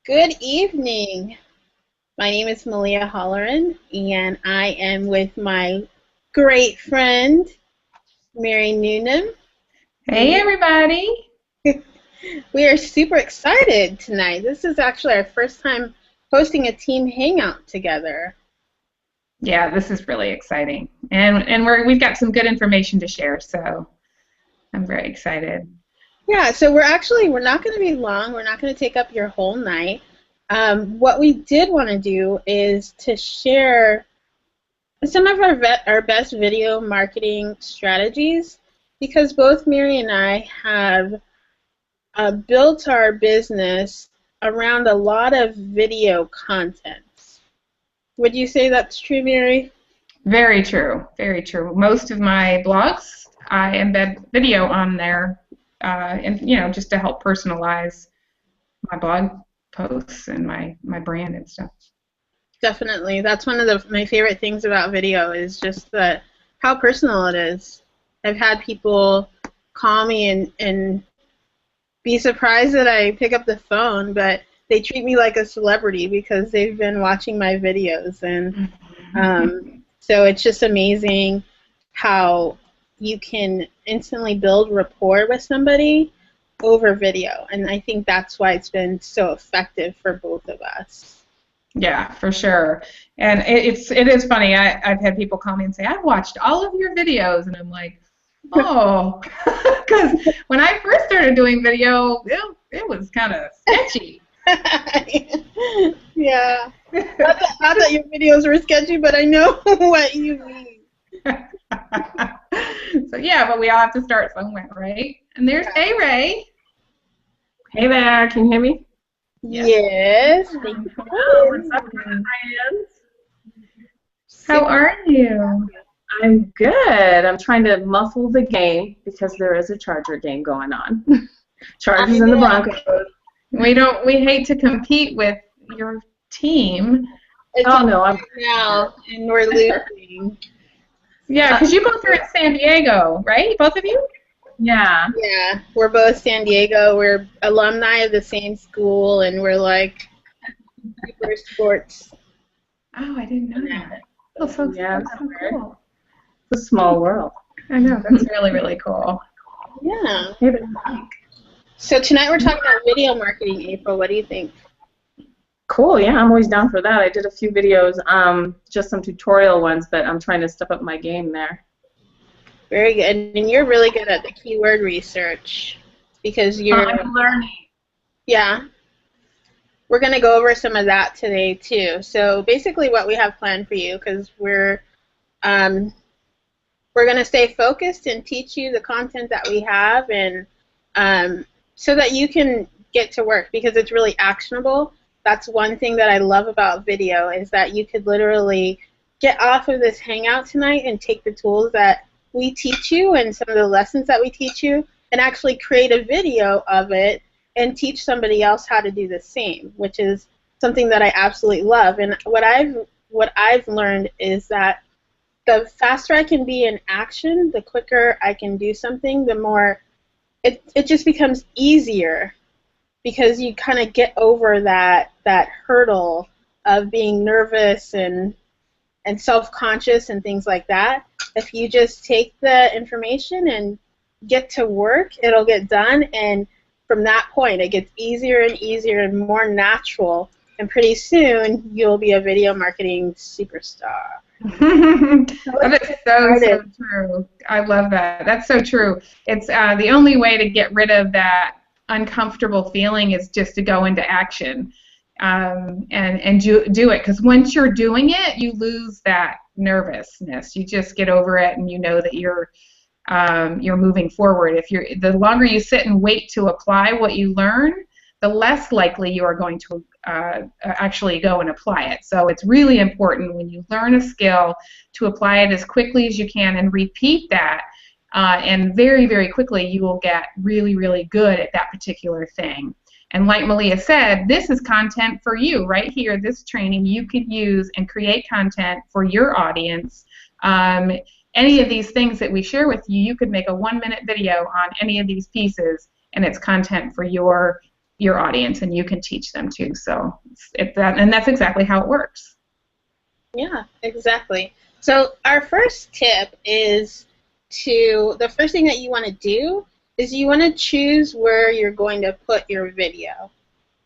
Good evening. My name is Malia Holleran, and I am with my great friend, Mary Noonan. Hey everybody! We are super excited tonight. This is actually our first time hosting a team hangout together. Yeah, this is really exciting, and we've got some good information to share, so I'm very excited. Yeah, so we're not going to be long. We're not going to take up your whole night. What we did want to do is to share some of our best video marketing strategies because both Mary and I have built our business around a lot of video content. Would you say that's true, Mary? Very true, very true. Most of my blogs, I embed video on there, and just to help personalize my blog posts and my brand and stuff. Definitely. That's one of my favorite things about video is just how personal it is. I've had people call me and be surprised that I pick up the phone, but they treat me like a celebrity because they've been watching my videos. And so it's just amazing how you can instantly build rapport with somebody over video. And I think that's why it's been so effective for both of us. Yeah, for sure. And it is funny. I've had people call me and say, I've watched all of your videos, and I'm like, oh, because when I first started doing video, it was kind of sketchy. Yeah. Not that your videos were sketchy, but I know what you mean. So yeah, but we all have to start somewhere, right? And there's A-Ray. Hey there, can you hear me? Yes. What's up, friends? How are you? I'm good. I'm trying to muffle the game because there is a Charger game going on. Chargers and the Broncos. We hate to compete with your team. Oh no, I'm now and we're losing. Yeah, because you both are in San Diego, right? Both of you? Yeah. Yeah, we're both San Diego. We're alumni of the same school, and we're like super sports. Oh, I didn't know that. Oh, so cool. It's a small world. I know, that's really, really cool. Yeah. So tonight we're talking about video marketing, April. What do you think? Cool, yeah, I'm always down for that. I did a few videos, just some tutorial ones, but I'm trying to step up my game there. Very good. And you're really good at the keyword research because you're... I'm learning. Yeah. We're going to go over some of that today, too. So basically what we have planned for you, because we're going to stay focused and teach you the content that we have and so that you can get to work because it's really actionable. That's one thing that I love about video is that you could literally get off of this hangout tonight and take the tools that we teach you and some of the lessons that we teach you and actually create a video of it and teach somebody else how to do the same, which is something that I absolutely love. And what I've learned is that the faster I can be in action, the quicker I can do something, the more it just becomes easier because you kind of get over that hurdle of being nervous and self-conscious and things like that. If you just take the information and get to work, it'll get done, and from that point it gets easier and easier and more natural, and pretty soon you'll be a video marketing superstar. That is so true. I love that. That's so true. It's the only way to get rid of that uncomfortable feeling is just to go into action and do it. Because once you're doing it, you lose that nervousness. You just get over it, and you know that you're moving forward. The longer you sit and wait to apply what you learn, the less likely you are going to actually go and apply it. So it's really important when you learn a skill to apply it as quickly as you can and repeat that. And very, very quickly you will get really, really good at that particular thing. And like Malia said, this is content for you right here. This training you could use and create content for your audience. Any of these things that we share with you, you could make a 1-minute video on any of these pieces, and it's content for your your audience, and you can teach them too. So and that's exactly how it works. Yeah, exactly. So our first tip is the first thing that you want to do is you want to choose where you're going to put your video.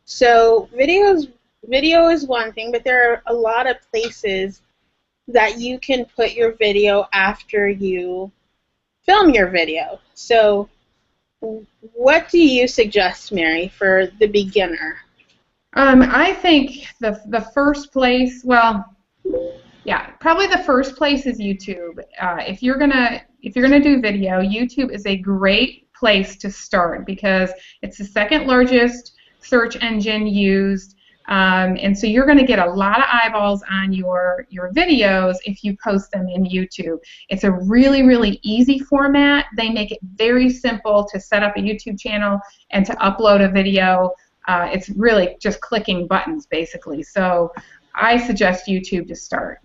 So video is one thing, but there are a lot of places that you can put your video after you film your video. So what do you suggest, Mary, for the beginner? I think the first place, well, yeah, probably the first place is YouTube. If you're gonna do video, YouTube is a great place to start because it's the second largest search engine used, and so you're going to get a lot of eyeballs on your videos if you post them in YouTube. It's a really, really easy format. They make it very simple to set up a YouTube channel and to upload a video. It's really just clicking buttons, basically. So I suggest YouTube to start.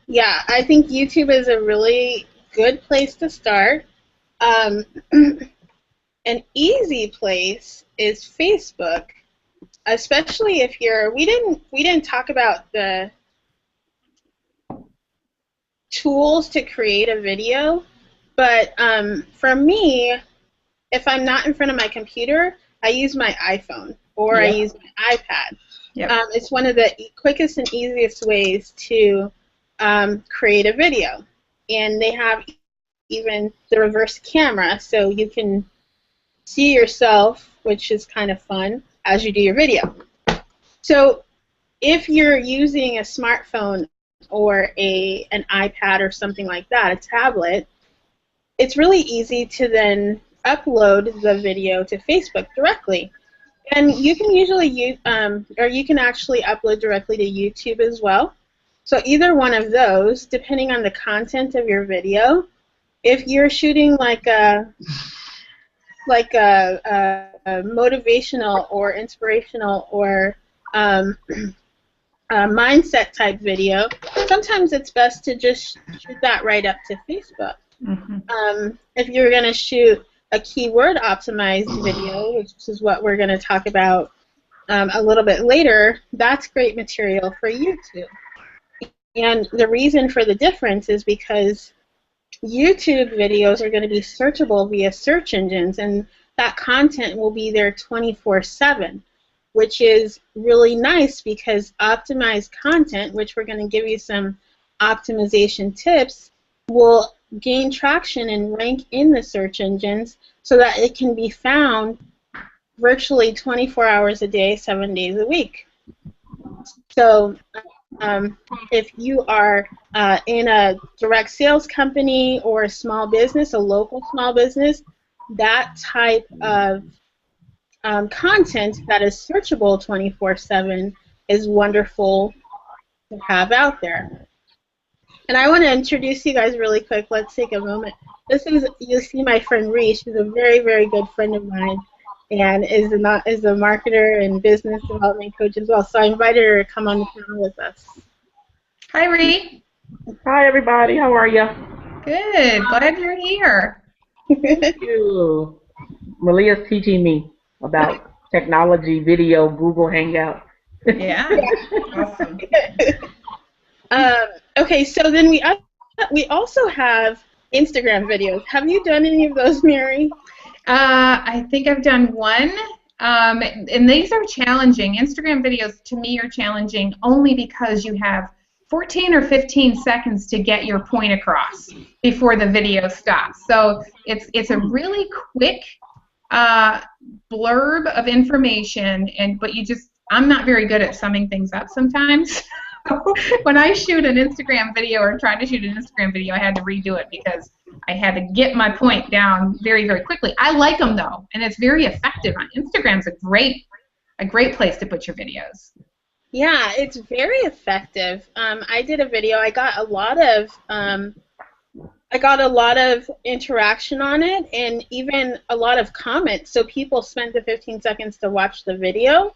Yeah, I think YouTube is a really good place to start. An easy place is Facebook, especially if we didn't talk about the tools to create a video, but for me, if I'm not in front of my computer, I use my iPhone or I use my iPad. Yep. It's one of the quickest and easiest ways to create a video. And they have even the reverse camera, so you can see yourself, which is kind of fun, as you do your video. So if you're using a smartphone or an iPad or something like that, a tablet, it's really easy to then upload the video to Facebook directly. And you can usually use, or you can actually upload directly to YouTube as well. So either one of those, depending on the content of your video, if you're shooting like a motivational or inspirational or a mindset type video, sometimes it's best to just shoot that right up to Facebook. Mm-hmm. If you're going to shoot a keyword optimized video, which is what we're going to talk about a little bit later, that's great material for YouTube. And the reason for the difference is because YouTube videos are going to be searchable via search engines, and that content will be there 24/7, which is really nice because optimized content, which we're going to give you some optimization tips, will gain traction and rank in the search engines so that it can be found virtually 24 hours a day, 7 days a week. So if you are in a direct sales company or a small business, a local small business, that type of content that is searchable 24/7 is wonderful to have out there. And I want to introduce you guys really quick. Let's take a moment. You'll see my friend Ree. She's a very, very good friend of mine and is a marketer and business development coach as well. So I invited her to come on the panel with us. Hi, Ree. Hi, everybody. How are you? Good. Glad you're here. Thank you. Malia's teaching me about technology, video, Google Hangout. Yeah. Awesome. Okay, so then we also have Instagram videos. Have you done any of those, Mary? I think I've done one, and these are challenging. Instagram videos to me are challenging only because you have 14 or 15 seconds to get your point across before the video stops. So it's a really quick blurb of information, but I'm not very good at summing things up sometimes. When I shoot an Instagram video or try to shoot an Instagram video, I had to redo it because I had to get my point down very, very quickly. I like them though, and it's very effective. Instagram's a great place to put your videos. Yeah, it's very effective. I did a video. I got a lot of interaction on it, and even a lot of comments. So people spent the 15 seconds to watch the video.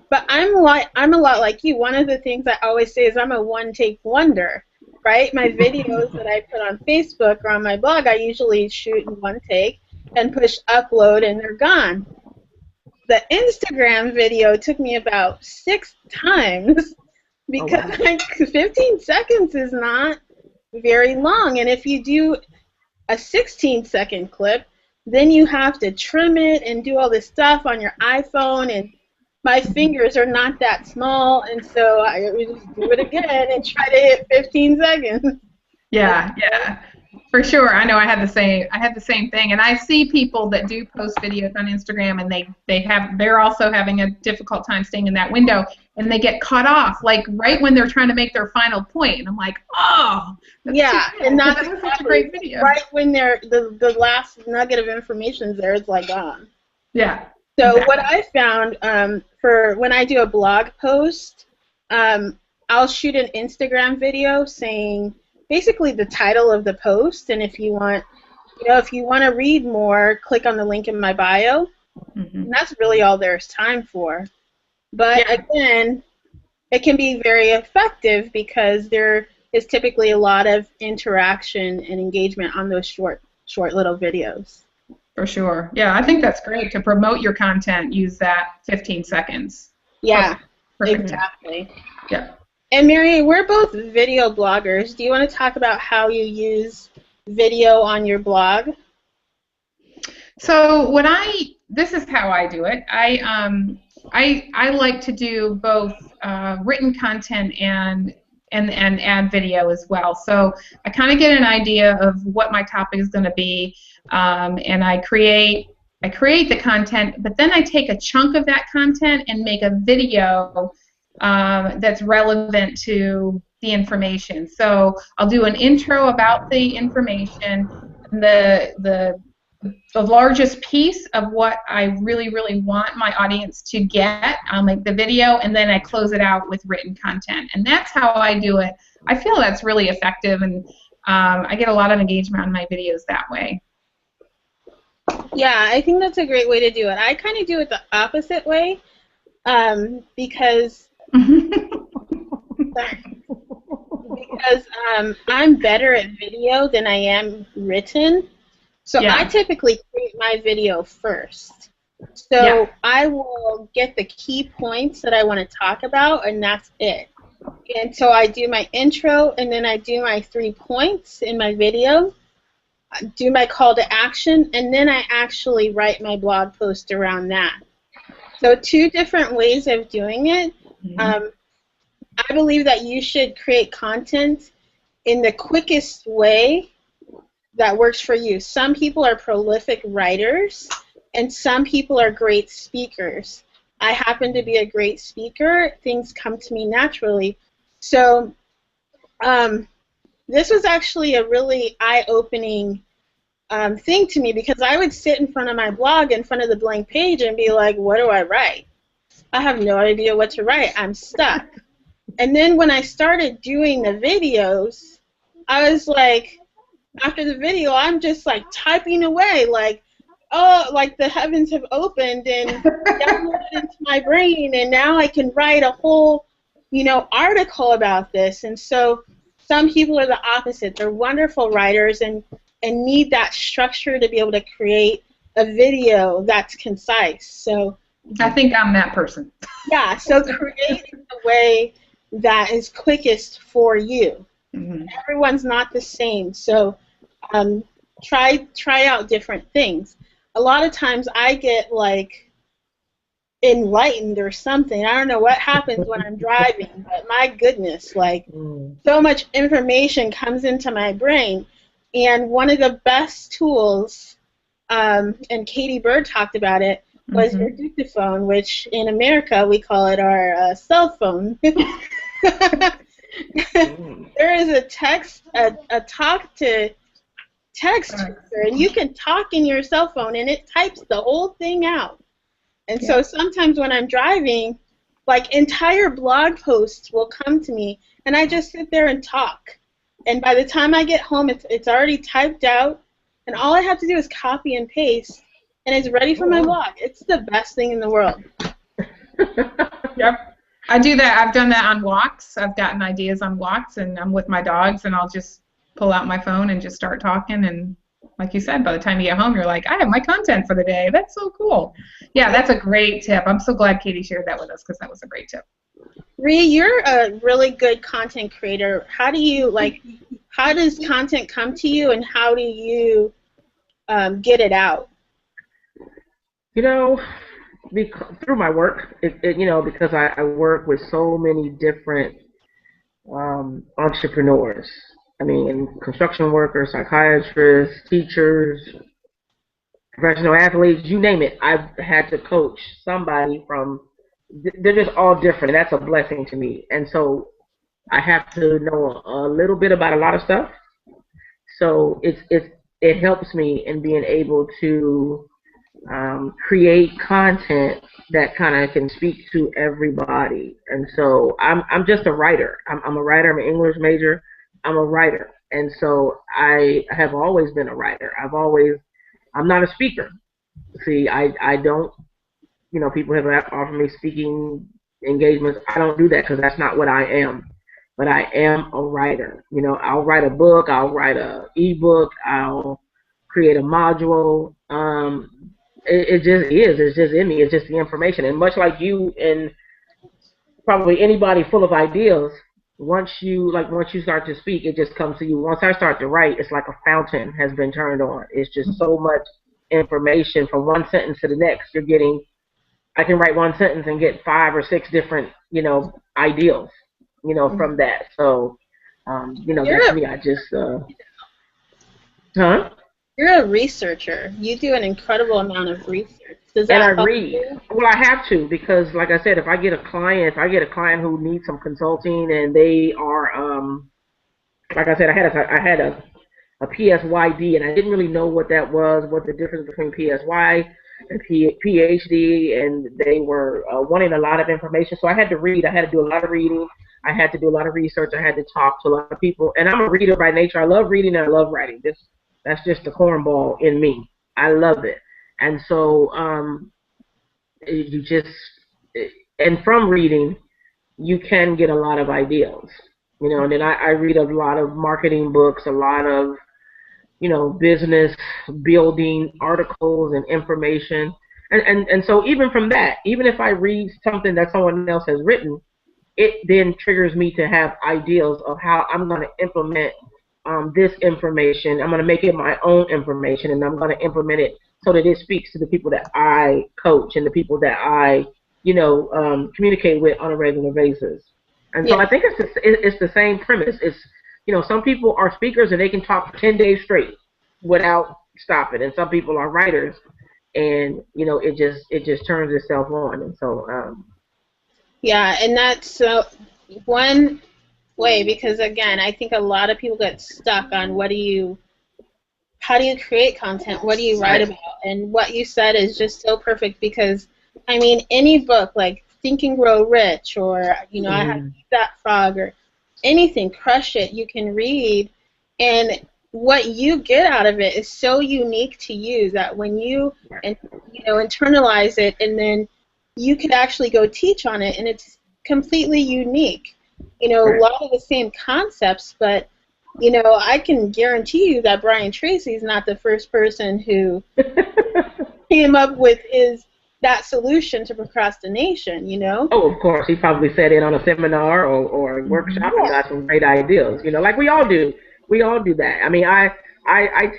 But I'm a lot like you. One of the things I always say is I'm a one-take wonder, right? My videos that I put on Facebook or on my blog, I usually shoot in one take and push upload, and they're gone. the Instagram video took me about 6 times because wow. like 15 seconds is not very long. And if you do a 16-second clip, then you have to trim it and do all this stuff on your iPhone, and my fingers are not that small, and so I would just do it again and try to hit 15 seconds. Yeah, yeah, for sure. I know I had the same thing, and I see people that do post videos on Instagram, and they're also having a difficult time staying in that window, and they get cut off like right when they're trying to make their final point, and I'm like, oh, yeah, and that's such a great video. Right when the last nugget of information is there, it's like gone. Yeah. So exactly. what I found for when I do a blog post, I'll shoot an Instagram video saying basically the title of the post, and if you want to read more, click on the link in my bio. Mm-hmm. And that's really all there's time for. But again, it can be very effective because there is typically a lot of interaction and engagement on those short little videos. For sure. Yeah, I think that's great to promote your content. Use that 15 seconds. Yeah, Perfect. exactly. Yeah. And Mary, we're both video bloggers. Do you want to talk about how you use video on your blog? So this is how I do it. I like to do both written content and add video as well. So I kind of get an idea of what my topic is going to be, and I create the content, but then I take a chunk of that content and make a video that's relevant to the information. So I'll do an intro about the information, and the largest piece of what I really, really want my audience to get. I'll make the video, and then I close it out with written content. And that's how I do it. I feel that's really effective, and I get a lot of engagement on my videos that way. Yeah, I think that's a great way to do it. I kind of do it the opposite way because I'm better at video than I am written. So I typically create my video first. So I will get the key points that I want to talk about, and that's it. And so I do my intro, and then I do my 3 points in my video, I do my call to action, and then I actually write my blog post around that. So 2 different ways of doing it. I believe that you should create content in the quickest way that works for you. Some people are prolific writers, and some people are great speakers. I happen to be a great speaker. Things come to me naturally. So this was actually a really eye-opening thing to me, because I would sit in front of my blog, in front of the blank page, and be like, what do I write? I have no idea what to write. I'm stuck. And then when I started doing the videos, I was like, after the video, I'm just like typing away, like, oh, like the heavens have opened and downloaded into my brain, and now I can write a whole, article about this. And so some people are the opposite. They're wonderful writers and need that structure to be able to create a video that's concise. So I think I'm that person. Yeah, so create in the way that is quickest for you. Mm-hmm. Everyone's not the same, so try out different things. A lot of times I get like enlightened or something. I don't know what happens when I'm driving, but my goodness, like so much information comes into my brain. And one of the best tools, and Katie Bird talked about it, was your dictaphone, which in America we call it our cell phone. There is a talk to text feature, and you can talk in your cell phone, and it types the whole thing out. And so sometimes when I'm driving, like entire blog posts will come to me, and I just sit there and talk. And by the time I get home, it's already typed out, and all I have to do is copy and paste, and it's ready for my blog. It's the best thing in the world. Yep. I do that. I've done that on walks. I've gotten ideas on walks, and I'm with my dogs, and I'll just pull out my phone and just start talking, and Like you said, by the time you get home, you're like, I have my content for the day. That's so cool. Yeah, that's a great tip. I'm so glad Katie shared that with us because that was a great tip. Rhea, you're a really good content creator. How do you, like, how does content come to you, and how do you get it out? You know, through my work, because I work with so many different entrepreneurs. I mean, construction workers, psychiatrists, teachers, professional athletes, you name it. I've had to coach somebody from. They're just all different, and that's a blessing to me. And so I have to know a little bit about a lot of stuff. So it helps me in being able to create content that kind of can speak to everybody. And so I'm just a writer. I'm a writer. I'm an English major. I'm a writer, and so I have always been a writer. I'm not a speaker. See, I don't. People have offered me speaking engagements. I don't do that because that's not what I am. But I am a writer. I'll write a book. I'll write a ebook. I'll create a module. It just is. It's just in me. It's just the information. And much like you and probably anybody full of ideas, once you start to speak, it just comes to you. Once I start to write, it's like a fountain has been turned on. It's just so much information from one sentence to the next. I can write one sentence and get 5 or 6 different, ideals, from that. So, that's me. I just, You're a researcher. You do an incredible amount of research. Does that And I help read. you? Well, I have to because, like I said, if I get a client who needs some consulting, and they are, like I said, I had a PSYD, and I didn't really know what that was, what the difference between PSY and PhD, and they were wanting a lot of information. So I had to read. I had to do a lot of reading. I had to do a lot of research. I had to talk to a lot of people. And I'm a reader by nature. I love reading and I love writing. That's just the cornball in me. I love it. And so and from reading, you can get a lot of ideas. And then I read a lot of marketing books, a lot of business building articles and information. And so even from that, even if I read something that someone else has written, it then triggers me to have ideas of how I'm going to implement this information. I'm going to make it my own information, and I'm going to implement it so that it speaks to the people that I coach and the people that I, communicate with on a regular basis. And so I think it's the same premise. It's some people are speakers and they can talk for 10 days straight without stopping, and some people are writers, and it just turns itself on. And so Yeah, and that's one way, because again, I think a lot of people get stuck on how do you create content, what do you write about, and what you said is just so perfect, because I mean, any book like Think and Grow Rich, or I Have to Eat That Frog, or anything, Crush It, you can read, and what you get out of it is so unique to you that when you internalize it, and then you could actually go teach on it, and it's completely unique. A lot of the same concepts, but I can guarantee you that Brian Tracy is not the first person who came up with that solution to procrastination. Oh, of course, he probably sat in on a seminar or a workshop and got some great ideas. Like we all do. We all do that. I mean, I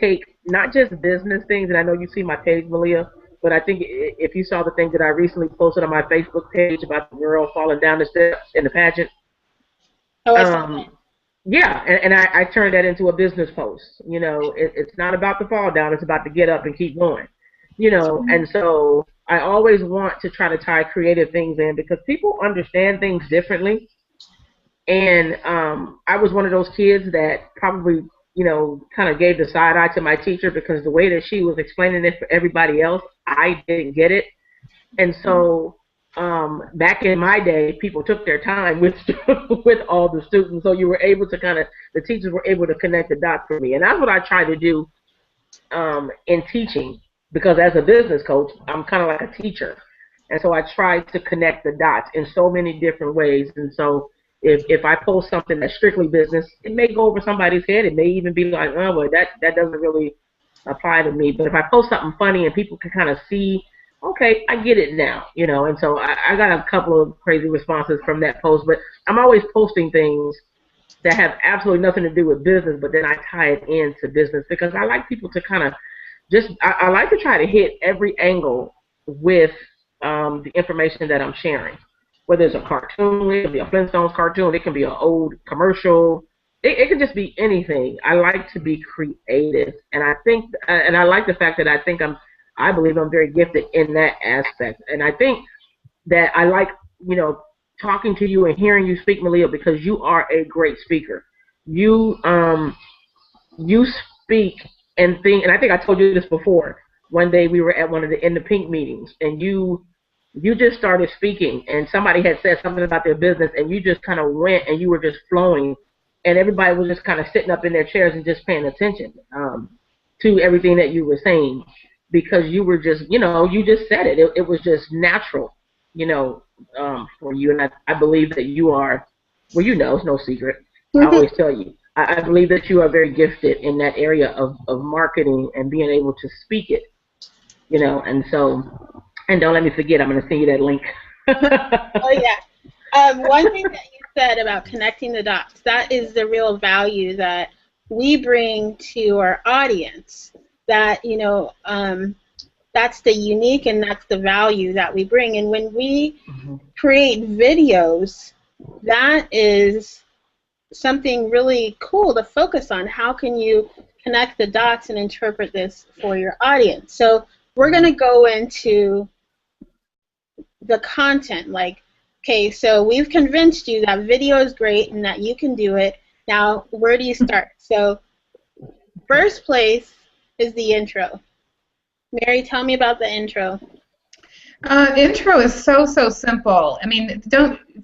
take not just business things, and I know you see my page, Malia, but I think if you saw the thing that I recently posted on my Facebook page about the girl falling down the steps in the pageant. Oh, I saw that. Yeah, and I turned that into a business post. It's not about the fall down; it's about to get up and keep going. And so I always want to try to tie creative things in because people understand things differently. And I was one of those kids that probably, kind of gave the side eye to my teacher because the way that she was explaining it for everybody else, I didn't get it. And so back in my day, people took their time with with all the students, so you were able to the teachers were able to connect the dots for me. And that's what I try to do in teaching, because as a business coach, I'm kind of like a teacher. And so I try to connect the dots in so many different ways. And so if I post something that's strictly business, it may go over somebody's head. It may even be like, oh, well, that doesn't really apply to me. But if I post something funny and people can kind of see, okay, I get it now, And so I got a couple of crazy responses from that post. But I'm always posting things that have absolutely nothing to do with business, but then I tie it into business because I like people to kind of I like to try to hit every angle with the information that I'm sharing. Whether it's a cartoon, it can be a Flintstones cartoon, it can be an old commercial, it can just be anything. I like to be creative, and I think, and I like the fact that I believe I'm very gifted in that aspect, and I think that I like, talking to you and hearing you speak, Malia, because you are a great speaker. You speak and think, and I think I told you this before. One day we were at one of the In the Pink meetings, and you just started speaking, and somebody had said something about their business, and you just kind of went, and you were just flowing, and everybody was just kind of sitting up in their chairs and just paying attention to everything that you were saying, because you were just, you just said it. It was just natural, for you, and I believe that you are, well, it's no secret. I always tell you. I believe that you are very gifted in that area of marketing and being able to speak it, and so, and don't let me forget, I'm going to send you that link. Oh, yeah. One thing that you said about connecting the dots, that is the real value that we bring to our audience. That, that's the unique and that's the value that we bring. And when we create videos, that is something really cool to focus on. How can you connect the dots and interpret this for your audience? So we're going to go into the content. Like, okay, so we've convinced you that video is great and that you can do it. Now, where do you start? So first place is the intro. Mary, tell me about the intro. Intro is so simple. I mean,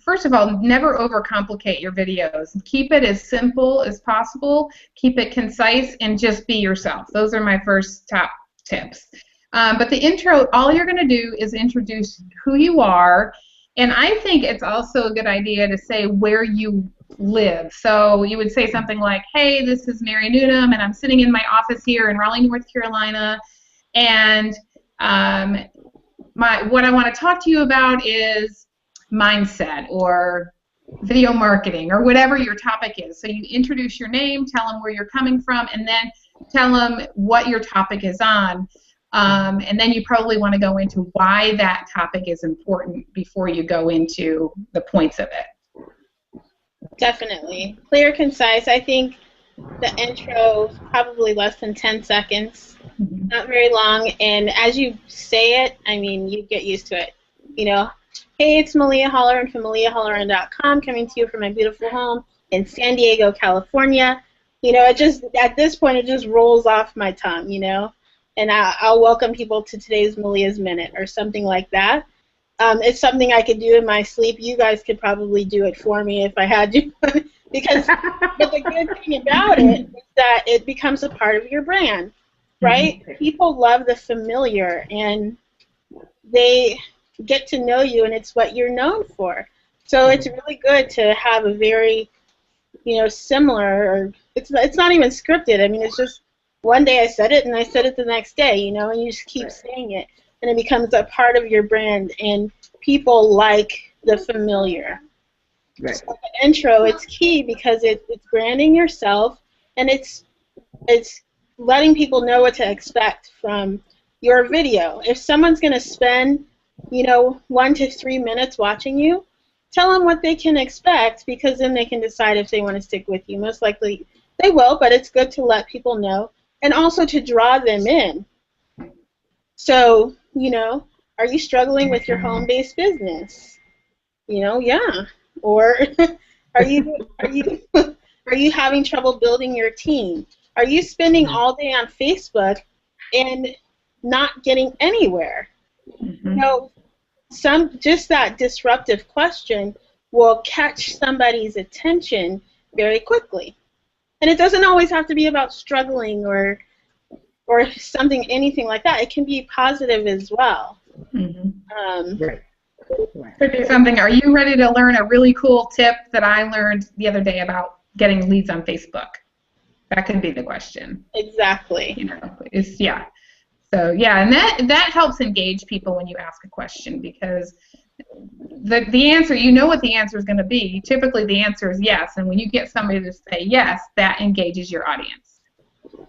first of all, never overcomplicate your videos. Keep it as simple as possible. Keep it concise and just be yourself. Those are my first top tips. But the intro, all you're going to do is introduce who you are, and I think it's also a good idea to say where you live. So you would say something like, hey, this is Mary Newnham, and I'm sitting in my office here in Raleigh, North Carolina, and what I want to talk to you about is mindset or video marketing or whatever your topic is. So you introduce your name, tell them where you're coming from, and then tell them what your topic is on. And then you probably want to go into why that topic is important before you go into the points of it. Definitely. Clear, concise. I think the intro is probably less than 10 seconds. Not very long, and as you say it, I mean, you get used to it. Hey, it's Malia Holleran from MaliaHolleran.com, coming to you from my beautiful home in San Diego, California. It just, at this point, it just rolls off my tongue, and I'll welcome people to today's Malia's Minute or something like that. It's something I could do in my sleep. You guys could probably do it for me if I had to. But the good thing about it is that it becomes a part of your brand. Right? People love the familiar, and they get to know you, and it's what you're known for. So it's really good to have a very, similar, or it's not even scripted. I mean, it's just one day I said it, and I said it the next day, and you just keep saying it, and it becomes a part of your brand, and people like the familiar. Right. So the intro, it's key because it's branding yourself, and it's letting people know what to expect from your video. If someone's going to spend, 1 to 3 minutes watching you, tell them what they can expect, because then they can decide if they want to stick with you. Most likely they will, but it's good to let people know and also to draw them in. So, are you struggling with your home-based business? Yeah. Or are you having trouble building your team? Are you spending all day on Facebook and not getting anywhere? Just that disruptive question will catch somebody's attention very quickly. And it doesn't always have to be about struggling or anything like that. It can be positive as well. Right. Could be something. Are you ready to learn a really cool tip that I learned the other day about getting leads on Facebook? That can be the question. Exactly. You know, yeah. So yeah, and that helps engage people when you ask a question, because the answer, you know what the answer is going to be. Typically the answer is yes, and when you get somebody to say yes, that engages your audience.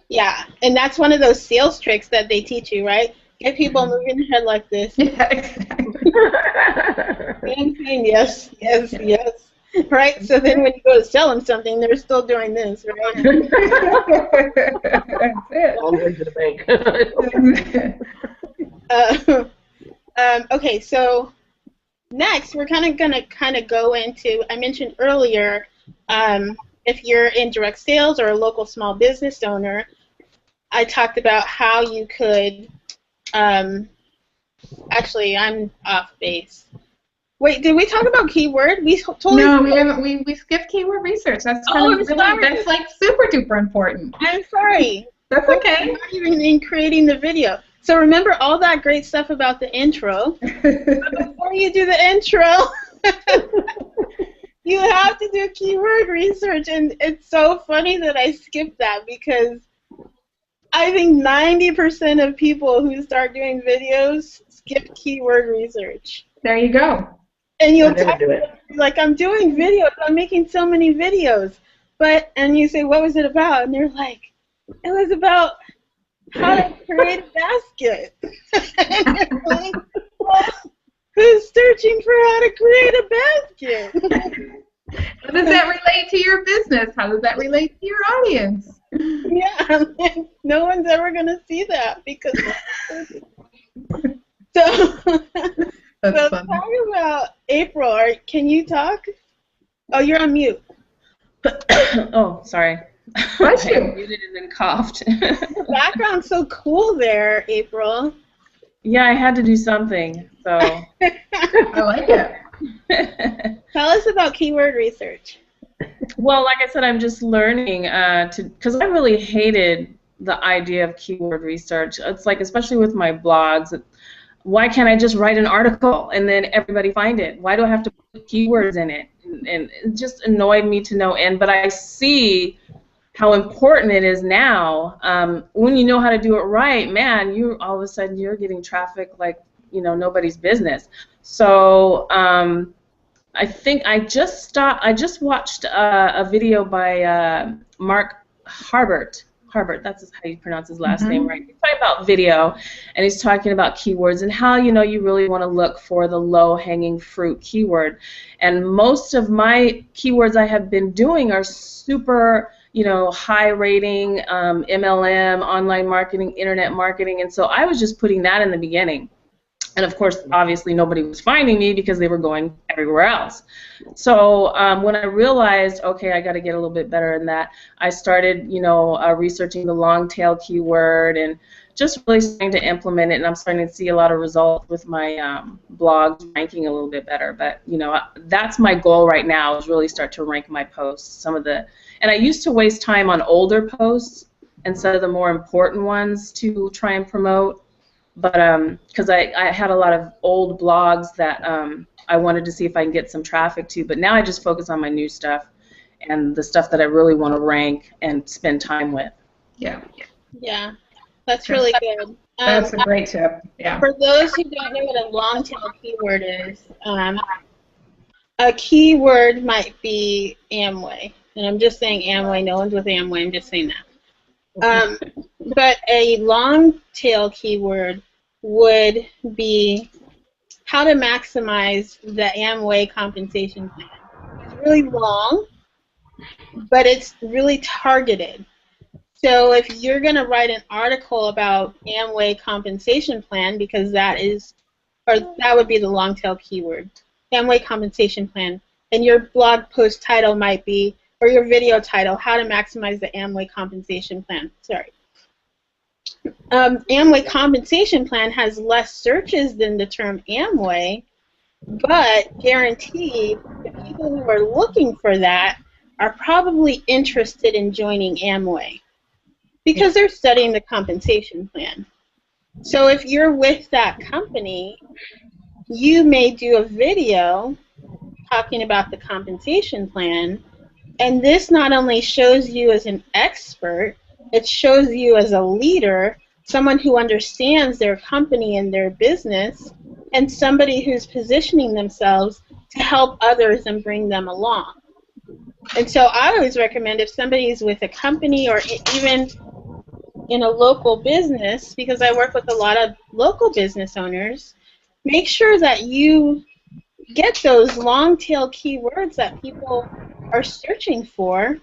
Yeah, and that's one of those sales tricks that they teach you, right? Get people moving their head like this. Yeah, exactly. And saying yes, yes, yes. Right? So then when you go to sell them something, they're still doing this, right? That's it. All the way to the bank. Okay, so next we're going to go into, I mentioned earlier, if you're in direct sales or a local small business owner, I talked about how you could, actually, I'm off base. Wait, did we talk about keyword? We totally. No, we haven't. We skipped keyword research. That's kind of really, sorry. that's like super duper important. I'm sorry. That's okay. I'm not even in creating the video. So remember all that great stuff about the intro. But before you do the intro, you have to do keyword research, and it's so funny that I skipped that, because I think 90% of people who start doing videos skip keyword research. There you go. And you'll never do it. like, I'm doing videos, I'm making so many videos, and you say, what was it about? And they're like, it was about how to create a basket. And you're like, well, who's searching for how to create a basket? How does that relate to your business? How does that relate to your audience? Yeah, no one's ever going to see that, because so That's so funny. talk about April. Can you talk? Oh, you're on mute. Oh, sorry. Bless you. I muted and then coughed. The background's so cool there, April. Yeah, I had to do something, so. I like it. Tell us about keyword research. Well, like I said, I'm just learning because I really hated the idea of keyword research. It's like, especially with my blogs, why can't I just write an article and then everybody find it? Why do I have to put keywords in it? And it just annoyed me to no end. But I see how important it is now. When you know how to do it right, man, you all of a sudden you're getting traffic like, you know, nobody's business. So I think I just watched a video by Mark Harbert. Harbert, that's how you pronounce his last name, right? He's talking about video, and he's talking about keywords and how, you know, you really want to look for the low-hanging fruit keyword. And most of my keywords I have been doing are super, you know, high rating, MLM, online marketing, internet marketing, and so I was just putting that in the beginning. And of course, obviously, nobody was finding me because they were going everywhere else. So when I realized, okay, I got to get a little bit better in that, I started, you know, researching the long tail keyword and just really starting to implement it. And I'm starting to see a lot of results with my blogs ranking a little bit better. But you know, that's my goal right now, is really start to rank my posts. And I used to waste time on older posts instead of the more important ones to try and promote. But because I had a lot of old blogs that I wanted to see if I can get some traffic to, but now I just focus on my new stuff and the stuff that I really want to rank and spend time with. Yeah. Yeah, that's really good. That's a great tip. Yeah. For those who don't know what a long tail keyword is, a keyword might be Amway. And I'm just saying Amway, no one's with Amway, I'm just saying that. But a long tail keyword would be how to maximize the Amway compensation plan. It's really long, but it's really targeted. So if you're going to write an article about Amway compensation plan, because that would be the long tail keyword, Amway compensation plan, and your blog post title might be, or your video title, how to maximize the Amway compensation plan. Sorry. Amway compensation plan has less searches than the term Amway, but guaranteed the people who are looking for that are probably interested in joining Amway because they're studying the compensation plan. So if you're with that company, you may do a video talking about the compensation plan, And this not only shows you as an expert, it shows you as a leader, someone who understands their company and their business, and somebody who's positioning themselves to help others and bring them along. And so I always recommend if somebody's with a company or even in a local business, because I work with a lot of local business owners, make sure that you get those long tail keywords that people are searching for.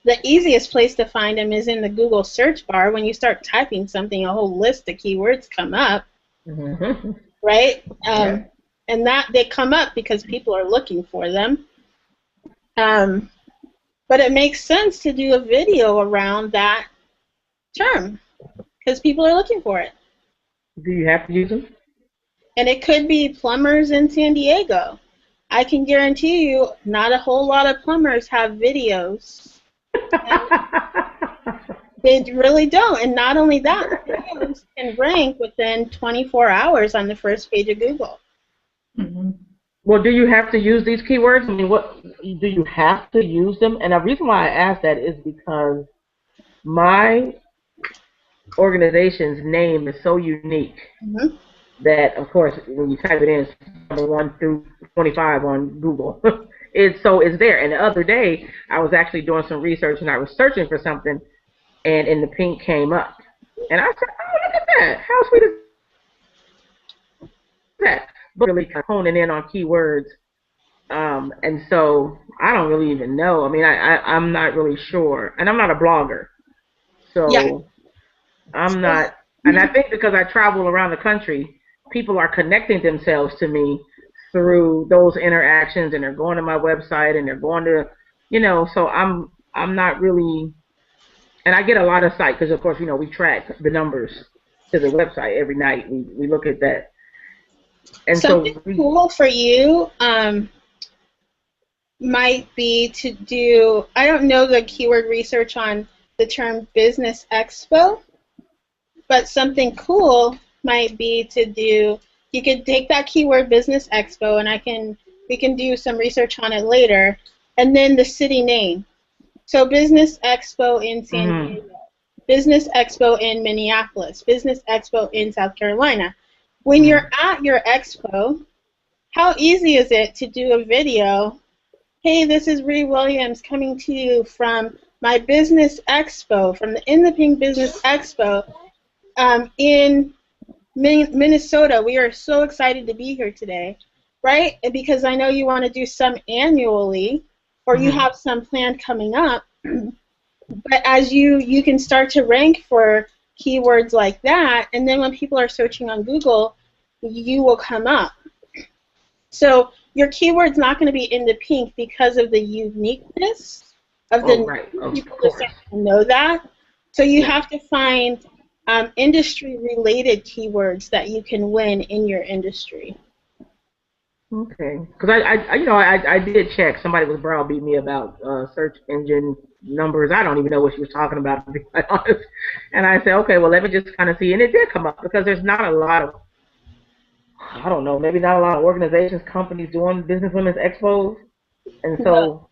The easiest place to find them is in the Google search bar. When you start typing something, a whole list of keywords come up, Mm-hmm. right? Yeah. And that they come up because people are looking for them. But it makes sense to do a video around that term because people are looking for it. Do you have to use them? And it could be plumbers in San Diego. I can guarantee you not a whole lot of plumbers have videos. They really don't. And not only that, videos can rank within 24 hours on the first page of Google. Mm-hmm. Well, do you have to use these keywords? I mean, what do you have to use them? And the reason why I ask that is because my organization's name is so unique Mm-hmm. that, of course, when you type it in, it's number 1 through 25 on Google. It's there. And the other day, I was actually doing some research and I was searching for something, and in the pink came up, and I said, "Oh, look at that! How sweet is that?" But really honing in on keywords. And so I don't really even know. I mean, I'm not really sure, and I'm not a blogger, Yeah. so I'm not. And I think because I travel around the country, people are connecting themselves to me through those interactions, and they're going to my website, and they're going to, So I'm not really, and I get a lot of sites because, of course, we track the numbers to the website every night. We look at that, and Something cool for you might be to do, I don't know the keyword research on the term business expo, but something cool might be to do, you could take that keyword business expo and we can do some research on it later, and then the city name. So business expo in San Diego, business expo in Minneapolis, business expo in South Carolina. When you're at your expo, how easy is it to do a video? Hey, this is Ree Williams coming to you from my business expo, from the In the Pink Business Expo in Minnesota. We are so excited to be here today, right? Because I know you want to do some annually, or you have some planned coming up. But as you can start to rank for keywords like that, and then when people are searching on Google, you will come up. So your keyword's not going to be in the pink because of the uniqueness of the people that know that. So you have to find industry-related keywords that you can win in your industry. Okay, because I did check. Somebody was browbeating me about search engine numbers. I don't even know what she was talking about, to be quite honest. And I said, okay, well, let me just kind of see. And it did come up because there's not a lot of, I don't know, maybe not a lot of organizations, companies doing business women's expos, and so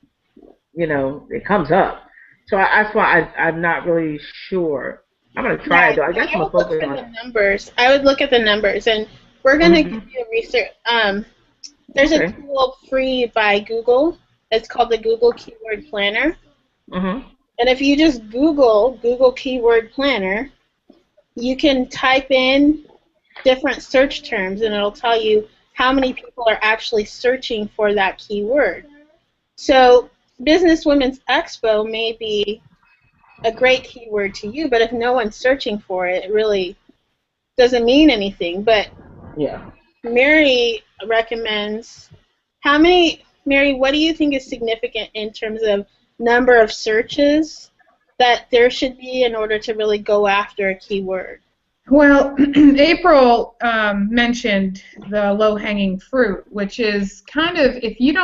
it comes up. So that's why I'm not really sure. I'm gonna try it though. I guess I'm gonna focus on the numbers. I would look at the numbers, and we're gonna give you a research. There's a tool free by Google. It's called the Google Keyword Planner. And if you just Google Keyword Planner, you can type in different search terms, and it'll tell you how many people are actually searching for that keyword. So Business Women's Expo may be a great keyword to you, but if no one's searching for it, it really doesn't mean anything. But yeah, Mary recommends, Mary, what do you think is significant in terms of number of searches that there should be in order to really go after a keyword? Well, April mentioned the low-hanging fruit, which is kind of, if you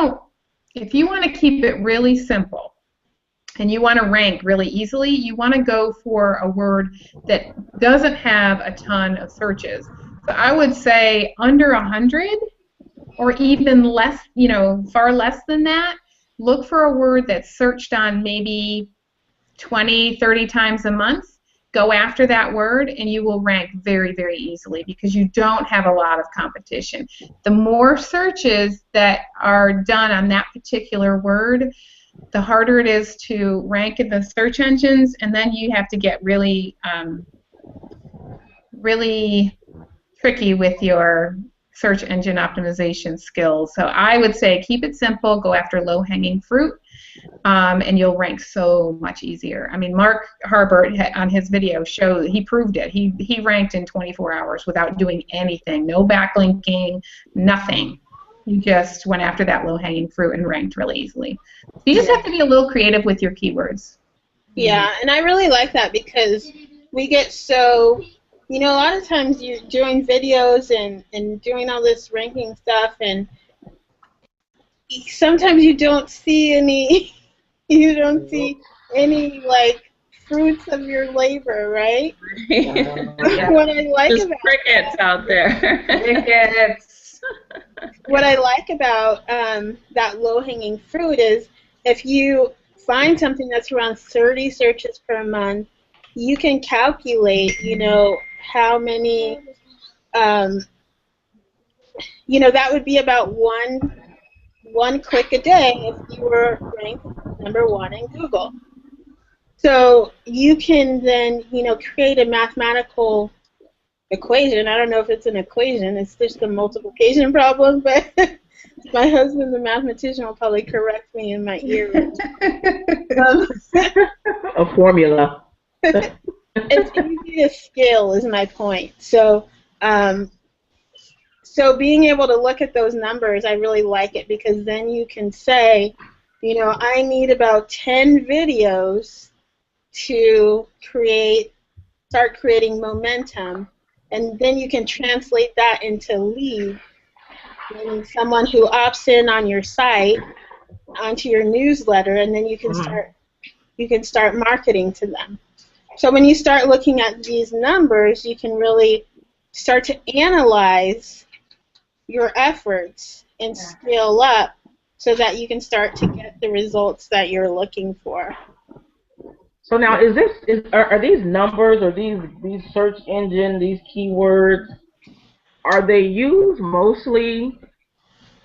want to keep it really simple and you want to rank really easily, you want to go for a word that doesn't have a ton of searches. So I would say under 100, or even less, far less than that. look for a word that's searched on maybe 20, 30 times a month. Go after that word, and you will rank very, very easily because you don't have a lot of competition. The more searches that are done on that particular word, the harder it is to rank in the search engines, and then you have to get really, really tricky with your search engine optimization skills. So I would say keep it simple, go after low-hanging fruit, and you'll rank so much easier. I mean, Mark Harbert on his video showed, he proved it. He ranked in 24 hours without doing anything, no backlinking, nothing. He just went after that low-hanging fruit and ranked really easily. So you just have to be a little creative with your keywords. Yeah, and I really like that because we get so, a lot of times you're doing videos and doing all this ranking stuff, and sometimes you don't see any, like, fruits of your labor, right? What I like Just about crickets out there. Crickets. What I like about that low-hanging fruit is if you find something that's around 30 searches per month, you can calculate, how many, that would be about one click a day if you were ranked #1 in Google. So you can then, create a mathematical equation. I don't know if it's an equation, it's just a multiplication problem, but my husband, the mathematician, will probably correct me in my ear. A formula. It's easy to scale is my point. So so being able to look at those numbers, I really like it because then you can say, I need about 10 videos to start creating momentum, and then you can translate that into leads, meaning someone who opts in on your site onto your newsletter, and then you can start marketing to them. So when you start looking at these numbers, you can really start to analyze your efforts and scale up so that you can start to get the results that you're looking for. So now, are these numbers or these search engine, these keywords, are they used mostly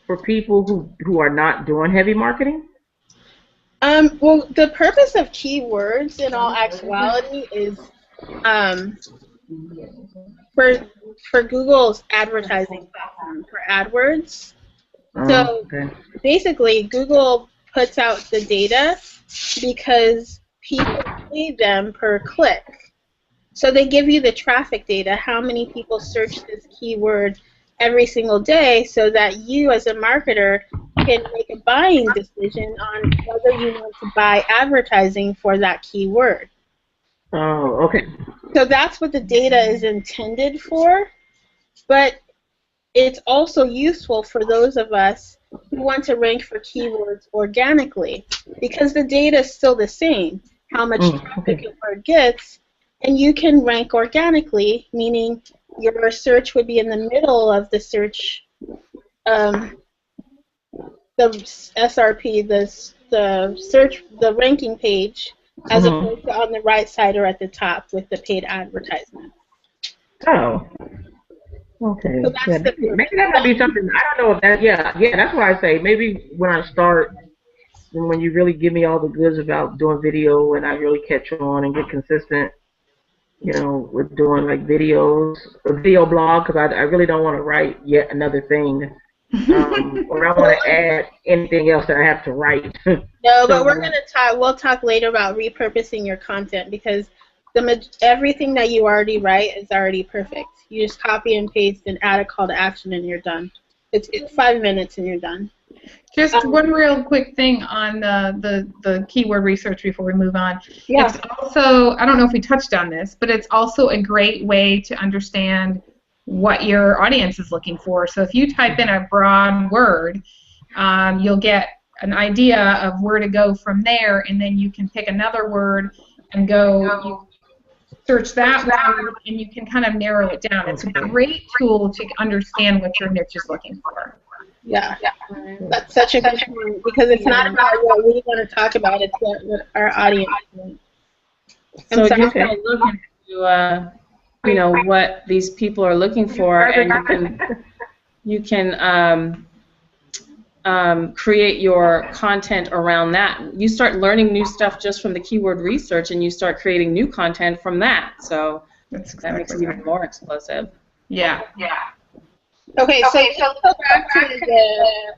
for people who are not doing heavy marketing? Well, the purpose of keywords, in all actuality, is for Google's advertising platform, for AdWords. So Okay. basically, Google puts out the data because people pay them per click. So they give you the traffic data, how many people search this keyword every single day, so that you as a marketer can make a buying decision on whether you want to buy advertising for that keyword. Oh, okay. So that's what the data is intended for, but it's also useful for those of us who want to rank for keywords organically, because the data is still the same, how much traffic a word gets, and you can rank organically, meaning your search would be in the middle of the search, the SRP, the ranking page, as opposed to on the right side or at the top with the paid advertisement. Oh. Okay. So that's Maybe that might be something. I don't know if that. Yeah. That's why I say maybe when I start, when you really give me all the goods about doing video, and I really catch on and get consistent, with doing like videos, a video blog, because I really don't want to write yet another thing, or I want to add anything else that I have to write. No, but we'll talk later about repurposing your content, because everything that you already write is already perfect. You just copy and paste and add a call to action and you're done. It's 5 minutes and you're done. Just one real quick thing on the keyword research before we move on. Yeah. It's also, I don't know if we touched on this, but it's also a great way to understand what your audience is looking for. So if you type in a broad word, you'll get an idea of where to go from there, and then you can pick another word and you search that word, and you can kind of narrow it down. It's a great tool to understand what your niche is looking for. Yeah. Right. That's such a good point because it's not about what we want to talk about, it's what our audience wants. So I'm sorry. you can look into, you know, what these people are looking for, and you can create your content around that. You start learning new stuff just from the keyword research, and you start creating new content from that. So That's that makes it exactly even right. more explosive. Yeah. Okay, so let's go back to the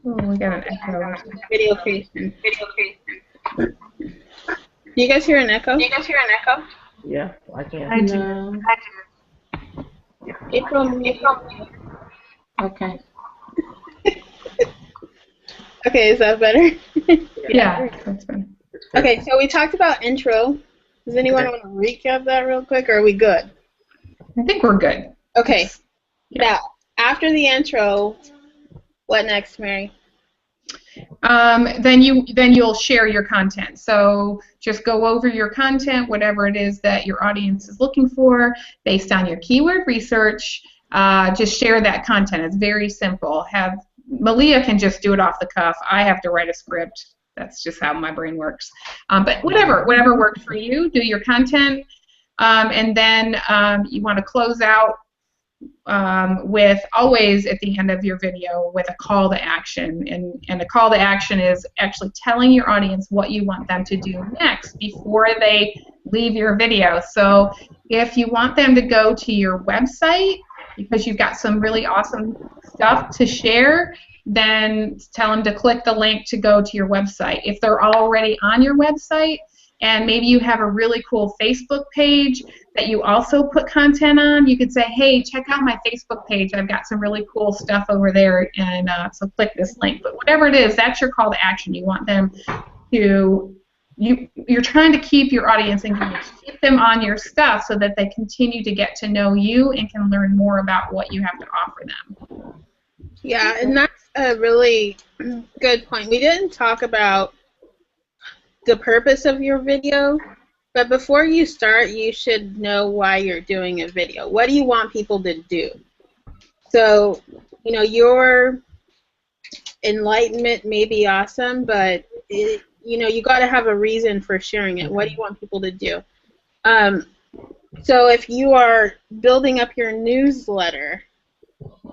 Oh, we got an echo or something. video creation. Do you guys hear an echo? Yeah, I can. I do. No. April. Okay. Okay, is that better? Yeah, that's fine. Okay, so we talked about intro. Does anyone want to recap that real quick, or are we good? I think we're good. Okay. Yeah. Now, after the intro, what next, Mary? Then you'll share your content. So just go over your content, whatever it is that your audience is looking for, based on your keyword research. Just share that content. It's very simple. Malia can just do it off the cuff. I have to write a script. That's just how my brain works. But whatever works for you, do your content, and then you want to close out with always at the end of your video with a call to action. And a call to action is actually telling your audience what you want them to do next before they leave your video. So if you want them to go to your website because you've got some really awesome stuff to share, then tell them to click the link to go to your website. If they're already on your website, and maybe you have a really cool Facebook page that you also put content on, you could say, hey, check out my Facebook page. I've got some really cool stuff over there, and so click this link. But whatever it is, that's your call to action. You want them to, you're trying to keep your audience engaged, keep them on your stuff so that they continue to get to know you and can learn more about what you have to offer them. Yeah, and that's a really good point. We didn't talk about the purpose of your video, but before you start, you should know why you're doing a video. What do you want people to do? So, you know, your enlightenment may be awesome, but you know, you got to have a reason for sharing it. What do you want people to do? So if you are building up your newsletter,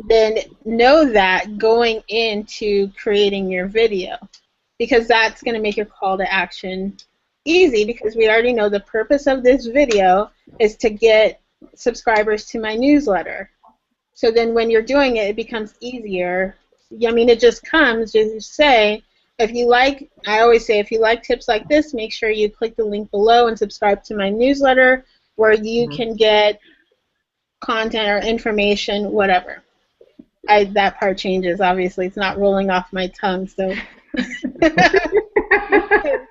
then know that going into creating your video, because that's going to make your call to action easy, because we already know the purpose of this video is to get subscribers to my newsletter. So then when you're doing it, it becomes easier. I mean, it just comes, just say, if you like, I always say, if you like tips like this, make sure you click the link below and subscribe to my newsletter where you can get content or information, whatever. That part changes, obviously. It's not rolling off my tongue, so that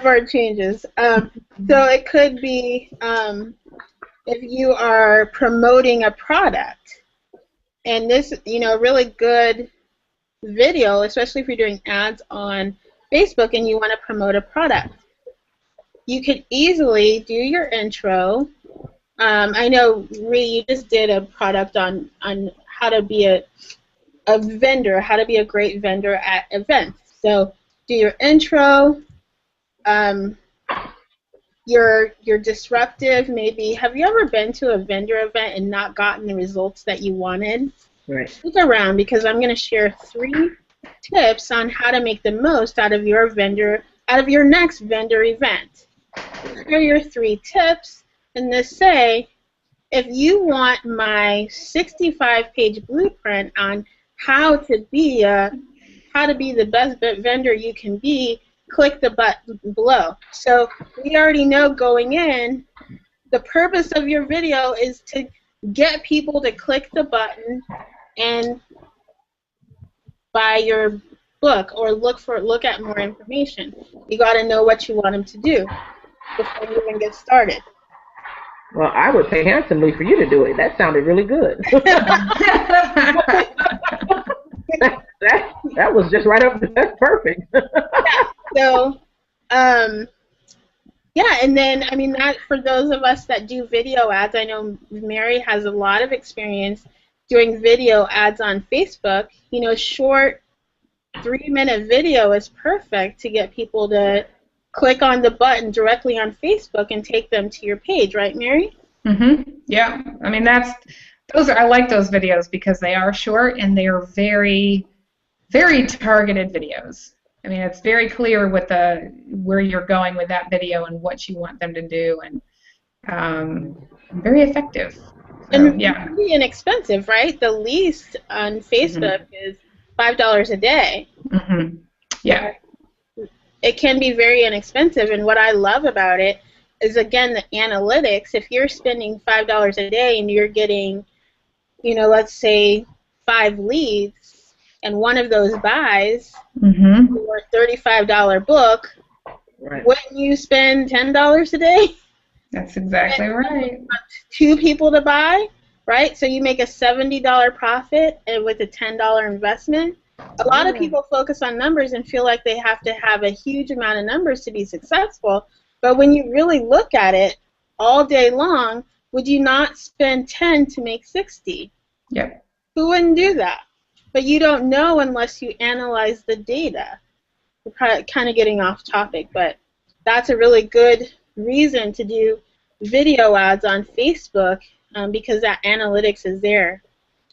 part changes. So it could be if you are promoting a product, and this, you know, really good video, especially if you're doing ads on Facebook and you want to promote a product, you could easily do your intro. I know, Ree, you just did a product on how to be a vendor, how to be a great vendor at events. So do your intro. You're disruptive. Maybe, have you ever been to a vendor event and not gotten the results that you wanted? Right. Stick around, because I'm going to share 3 tips on how to make the most out of your next vendor event. Here are your 3 tips, and this say, if you want my 65-page blueprint on how to be the best vendor you can be, click the button below. So we already know going in, the purpose of your video is to get people to click the button and buy your book or look at more information. You got to know what you want them to do before you even get started. Well, I would pay handsomely for you to do it. That sounded really good. that was just right up. That's perfect. So, yeah, and then, I mean, that for those of us that do video ads, I know Mary has a lot of experience doing video ads on Facebook, you know, short 3-minute video is perfect to get people to click on the button directly on Facebook and take them to your page, right, Mary? Yeah. I mean, I like those videos because they are short and they are very, very targeted videos. I mean, it's very clear where you're going with that video and what you want them to do, and very effective. So, And yeah. pretty inexpensive, right? The least on Facebook is $5 a day. Yeah. It can be very inexpensive, and what I love about it is, again, the analytics. If you're spending $5 a day and you're getting, you know, let's say 5 leads, and one of those buys your $35 book, wouldn't you spend $10 a day? That's exactly right. 2 people to buy, right? So you make a $70 profit and with a $10 investment. A lot of people focus on numbers and feel like they have to have a huge amount of numbers to be successful. But when you really look at it all day long, would you not spend 10 to make 60? Yep. Who wouldn't do that? But you don't know unless you analyze the data. We're kind of getting off topic, but that's a really good reason to do video ads on Facebook, because that analytics is there,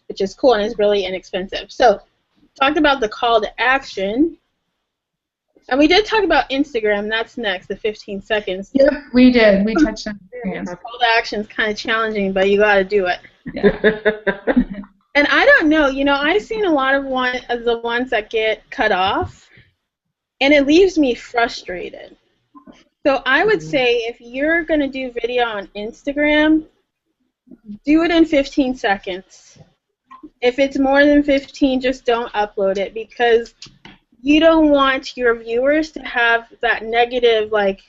which is cool and is really inexpensive. So, talked about the call to action, and we did talk about Instagram. That's next, the 15 seconds. Yep, we did. We touched on Instagram. Call to action is kind of challenging, but you got to do it. Yeah. And I don't know, you know, I've seen a lot of the ones that get cut off, and it leaves me frustrated. So I would say if you're going to do video on Instagram, do it in 15 seconds. If it's more than 15, just don't upload it, because you don't want your viewers to have that negative, like,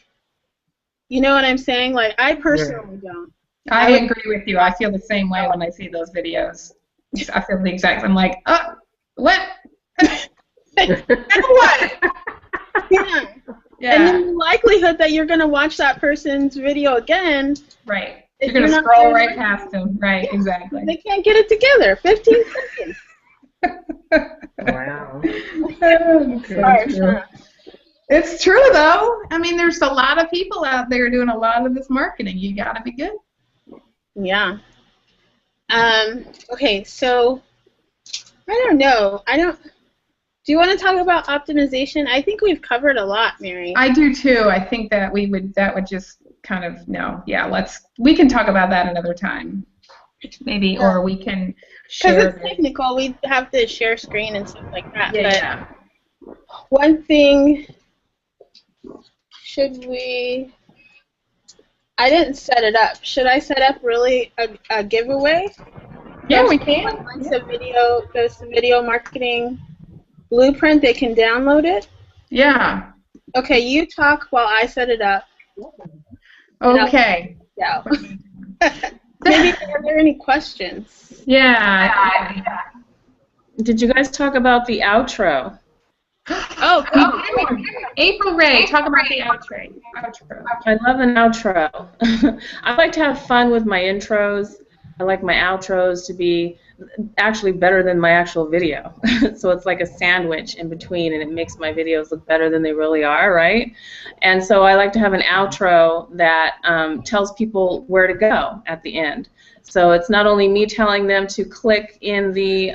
you know what I'm saying? Like, I personally don't. I agree with you. I feel the same way when I see those videos. I feel the exact. I'm like, oh, what? What? Yeah. Yeah. And then the likelihood that you're going to watch that person's video again. Right. You're going to scroll right past them. Right, yeah, exactly. They can't get it together. 15 seconds. Wow. It's true, though. I mean, there's a lot of people out there doing a lot of this marketing. You got to be good. Yeah. Okay, so I don't know. Do you want to talk about optimization? I think we've covered a lot, Mary. I do too. I think that that would just kind of we can talk about that another time. Maybe, or we can share. Because it's technical, we have to share screen and stuff like that. Yeah. But one thing, I didn't set it up. Should I set up really a giveaway? Yeah, we can. Once the video goes to Video Marketing Blueprint, they can download it? Yeah. Okay, you talk while I set it up. Okay. Yeah. Maybe are there any questions? Yeah. Did you guys talk about the outro? April Ray, talk about the outro. I love an outro. I like to have fun with my intros. I like my outros to be actually better than my actual video. So it's like a sandwich in between, and it makes my videos look better than they really are, right? And so I like to have an outro that tells people where to go at the end. So it's not only me telling them to click in the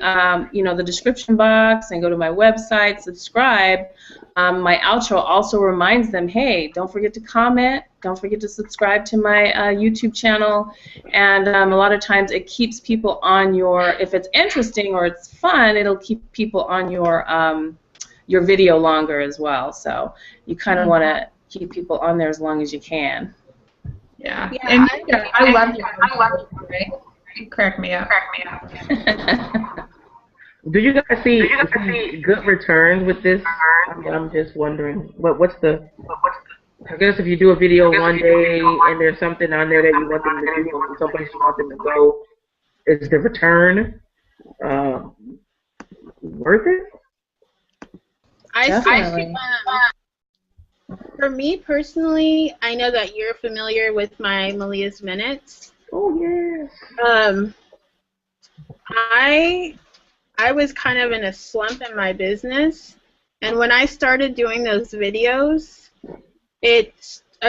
the description box and go to my website, subscribe. My outro also reminds them, hey, don't forget to comment, don't forget to subscribe to my YouTube channel, and a lot of times it keeps people on if it's interesting or it's fun, it'll keep people on your video longer as well. So you kind of want to keep people on there as long as you can. Yeah. And I love you. Right? You crack me up. Do you guys see good returns with this? I'm just wondering, what's the? I guess if you do a video one day and there's something on there that you want them to do, or someplace you want them to go, is the return worth it? For me personally, I know that you're familiar with my Malia's Minutes. Oh yes. I was kind of in a slump in my business, and when I started doing those videos,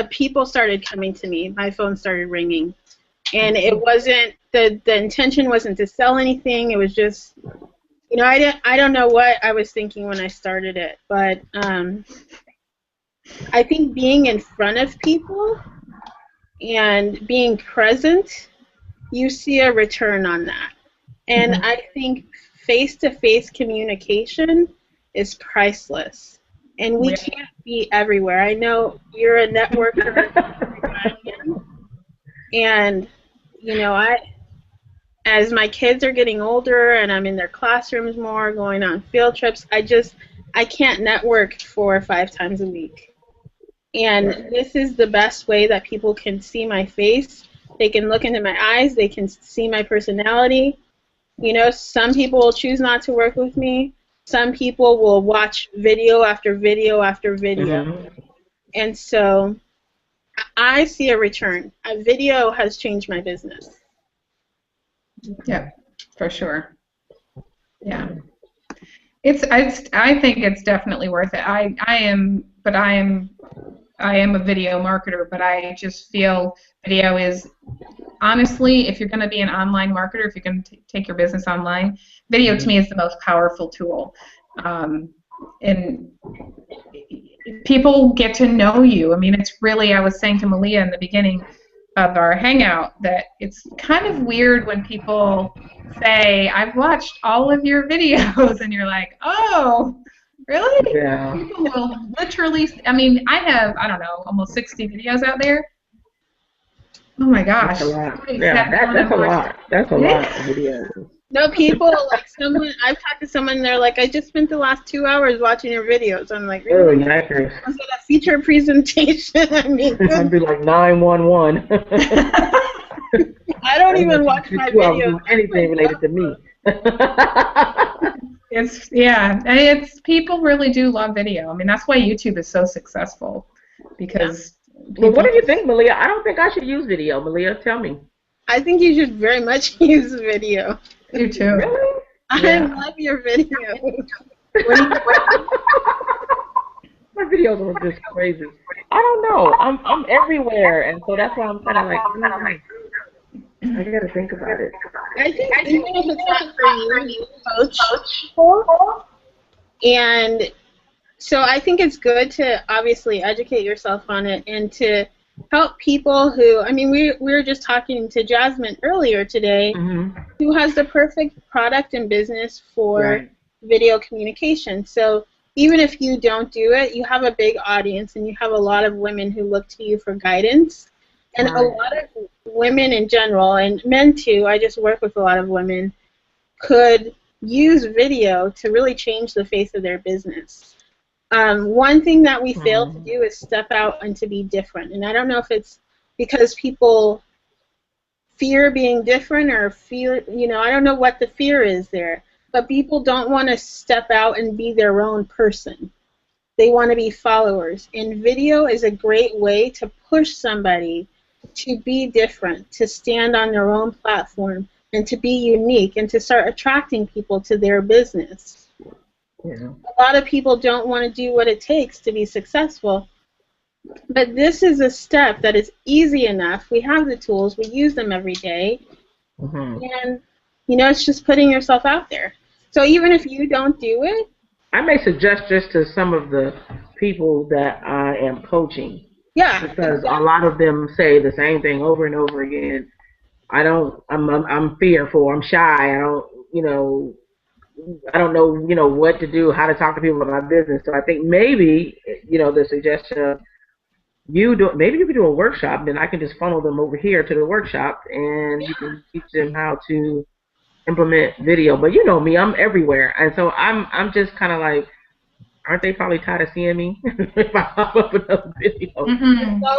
people started coming to me. My phone started ringing, and it wasn't the intention wasn't to sell anything. It was just, I don't know what I was thinking when I started it, but I think being in front of people and being present, you see a return on that. And I think face-to-face communication is priceless. And we can't be everywhere. I know you're a networker, and as my kids are getting older and I'm in their classrooms more, going on field trips, I can't network 4 or 5 times a week. And this is the best way that people can see my face. They can look into my eyes. They can see my personality. Some people will choose not to work with me. Some people will watch video after video after video. And so I see a return. A video has changed my business. Yeah, for sure. Yeah. I think it's definitely worth it. I am a video marketer, but I just feel video is, honestly, if you're going to be an online marketer, if you're going to take your business online, video to me is the most powerful tool. And people get to know you. I mean, it's really, I was saying to Malia in the beginning of our hangout that it's kind of weird when people say, I've watched all of your videos, and you're like, oh, really? Yeah. People will literally, I mean, I have, I don't know, almost 60 videos out there. Oh my gosh. That's a lot. Yeah, that's a lot. That's a lot of videos. No, people, like I've talked to someone, they're like, I just spent the last 2 hours watching your videos. I'm like, really? Oh, yikers. Was it a feature presentation? I mean, I'd be like 911. I don't even watch my videos. Anything related to me. It's people really do love video. I mean, that's why YouTube is so successful, because. Well, what do you think, Malia? I don't think I should use video. Malia, tell me. I think you should very much use video. You too. Really? I love your videos. My videos are just crazy. I don't know. I'm everywhere, and so that's why I'm kind of like, I gotta think about it. I think even if it's not for you, coach people. And so I think it's good to obviously educate yourself on it and to help people who, I mean, we were just talking to Jasmine earlier today, who has the perfect product and business for video communication. So even if you don't do it, you have a big audience and you have a lot of women who look to you for guidance. And a lot of women in general, and men too, I just work with a lot of women, could use video to really change the face of their business. One thing that we fail to do is step out and to be different. And I don't know if it's because people fear being different or fear, I don't know what the fear is there. But people don't want to step out and be their own person. They want to be followers. And video is a great way to push somebody to be different, to stand on their own platform, and to be unique, and to start attracting people to their business. Yeah. A lot of people don't want to do what it takes to be successful, but this is a step that is easy enough. We have the tools. We use them every day, and it's just putting yourself out there. So even if you don't do it, I may suggest just to some of the people that I am coaching. Yeah. Because a lot of them say the same thing over and over again. I'm fearful. I'm shy. I don't know, what to do, how to talk to people about my business. So I think maybe, the suggestion of maybe you could do a workshop, then I can just funnel them over here to the workshop, and you can teach them how to implement video. But you know me, I'm everywhere, and so I'm just kind of like, aren't they probably tired of seeing me if I pop up another video?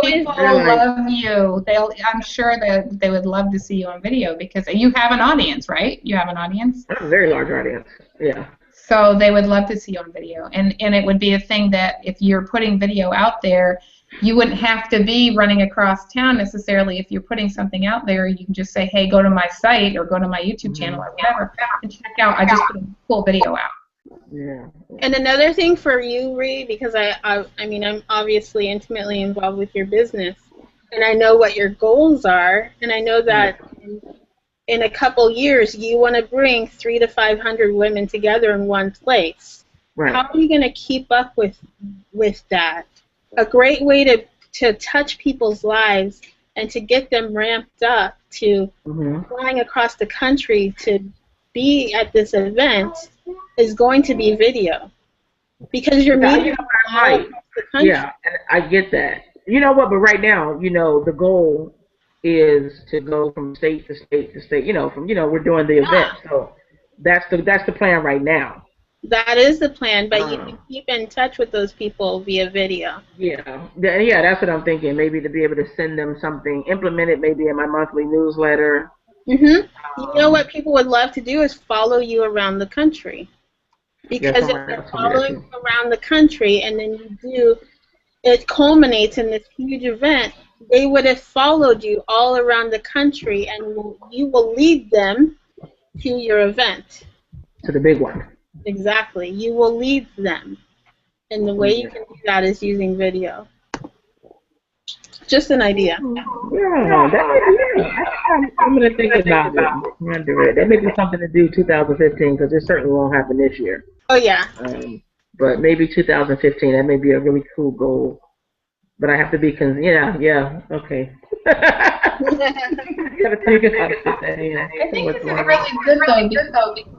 People love you. I'm sure that they would love to see you on video because you have an audience, right? You have an audience? I have a very large audience, yeah. So they would love to see you on video. And it would be a thing that if you're putting video out there, you wouldn't have to be running across town necessarily. If you're putting something out there, you can just say, hey, go to my site or go to my YouTube channel or whatever and check out. I just put a full video out. Yeah. And another thing for you, Ree, because I mean, I'm obviously intimately involved with your business, and I know what your goals are, and I know that in a couple years you want to bring 300 to 500 women together in one place. Right. How are you going to keep up with that? A great way to touch people's lives and to get them ramped up to flying across the country to be at this event is going to be video, because you're meeting all across the country. Yeah, and I get that. You know what? But right now, the goal is to go from state to state to state. We're doing the event, so that's the plan right now. That is the plan, but you can keep in touch with those people via video. Yeah, that's what I'm thinking. Maybe to be able to send them something, implement it maybe in my monthly newsletter. You know what people would love to do is follow you around the country. Because if they're following you around the country and then it culminates in this huge event, they would have followed you all around the country, and you will lead them to your event. To the big one. Exactly. You will lead them. And the way you can do that is using video. Just an idea. Yeah, I'm going to think about it. I'm going to do it. That may be something to do 2015, because it certainly won't happen this year. Oh, yeah. But maybe 2015, that may be a really cool goal. But I have to be, okay. I think it's really good, though, because